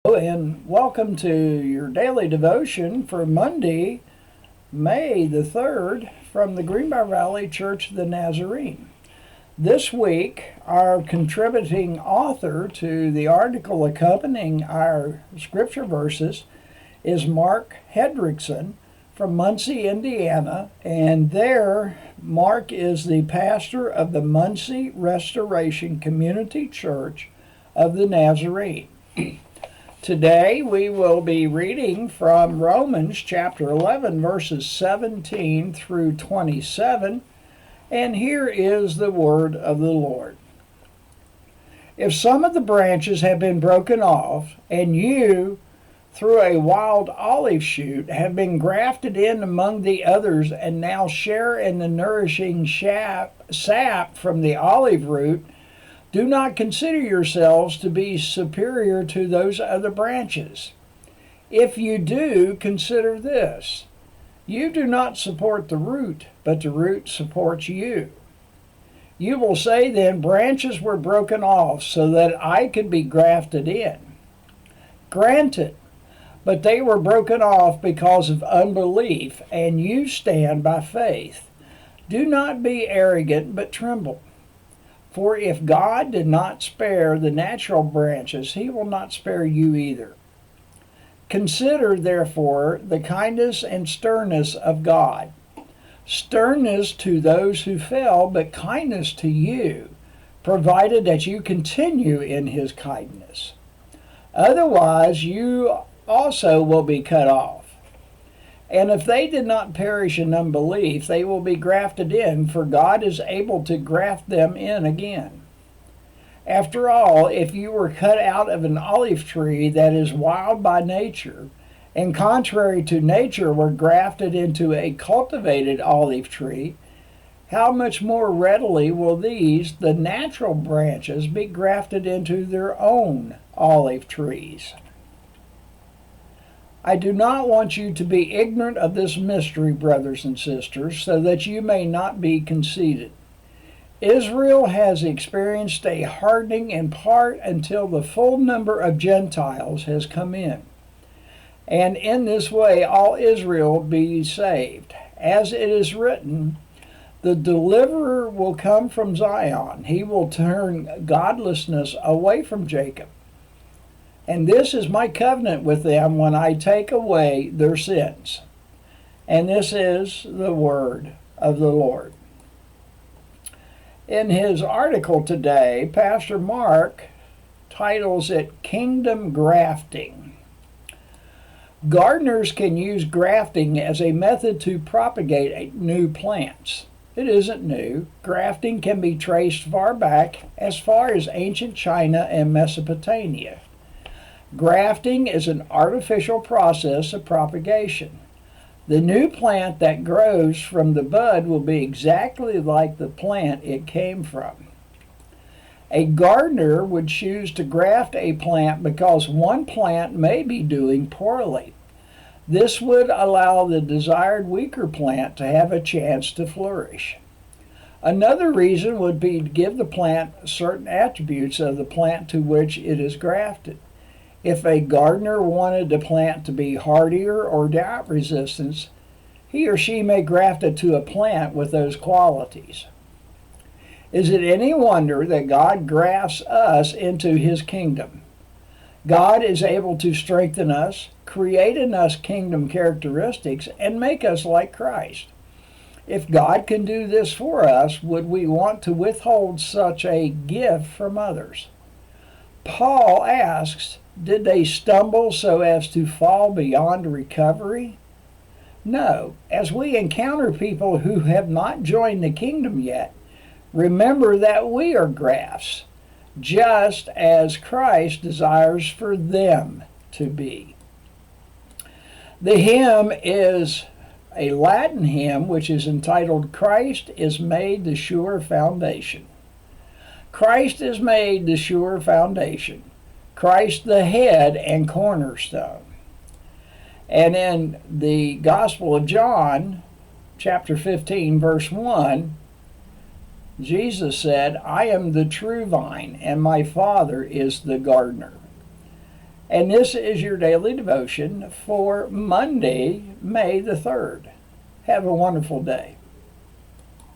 And welcome to your daily devotion for Monday, May the 3rd, from the Greenbrier Valley Church of the Nazarene. This week, our contributing author to the article accompanying our scripture verses is Mark Hedrickson from Muncie, Indiana, and there Mark is the pastor of the Muncie Restoration Community Church of the Nazarene. Today we will be reading from Romans chapter 11 verses 17 through 27, and here is the word of the Lord. If some of the branches have been broken off, and you, through a wild olive shoot, have been grafted in among the others and now share in the nourishing sap from the olive root, do not consider yourselves to be superior to those other branches. If you do, consider this: you do not support the root, but the root supports you. You will say then, branches were broken off so that I could be grafted in. Granted, but they were broken off because of unbelief, and you stand by faith. Do not be arrogant, but tremble. For if God did not spare the natural branches, he will not spare you either. Consider, therefore, the kindness and sternness of God. Sternness to those who fell, but kindness to you, provided that you continue in his kindness. Otherwise, you also will be cut off. And if they did not perish in unbelief, they will be grafted in, for God is able to graft them in again. After all, if you were cut out of an olive tree that is wild by nature, and contrary to nature were grafted into a cultivated olive tree, how much more readily will these, the natural branches, be grafted into their own olive trees? I do not want you to be ignorant of this mystery, brothers and sisters, so that you may not be conceited. Israel has experienced a hardening in part until the full number of Gentiles has come in. And in this way all Israel will be saved. As it is written, the deliverer will come from Zion. He will turn godlessness away from Jacob. And this is my covenant with them when I take away their sins. And this is the word of the Lord. In his article today, Pastor Mark titles it Kingdom Grafting. Gardeners can use grafting as a method to propagate new plants. It isn't new. Grafting can be traced far back, as far as ancient China and Mesopotamia. Grafting is an artificial process of propagation. The new plant that grows from the bud will be exactly like the plant it came from. A gardener would choose to graft a plant because one plant may be doing poorly. This would allow the desired weaker plant to have a chance to flourish. Another reason would be to give the plant certain attributes of the plant to which it is grafted. If a gardener wanted the plant to be hardier or drought resistant, he or she may graft it to a plant with those qualities. Is it any wonder that God grafts us into his kingdom? God is able to strengthen us, create in us kingdom characteristics, and make us like Christ. If God can do this for us, would we want to withhold such a gift from others? Paul asks, did they stumble so as to fall beyond recovery? No. As we encounter people who have not joined the kingdom yet, remember that we are grafts, just as Christ desires for them to be. The hymn is a Latin hymn which is entitled, Christ is Made the Sure Foundation. Christ is made the sure foundation. Christ the head and cornerstone. And in the Gospel of John, chapter 15, verse 1, Jesus said, I am the true vine, and my Father is the gardener. And this is your daily devotion for Monday, May the 3rd. Have a wonderful day.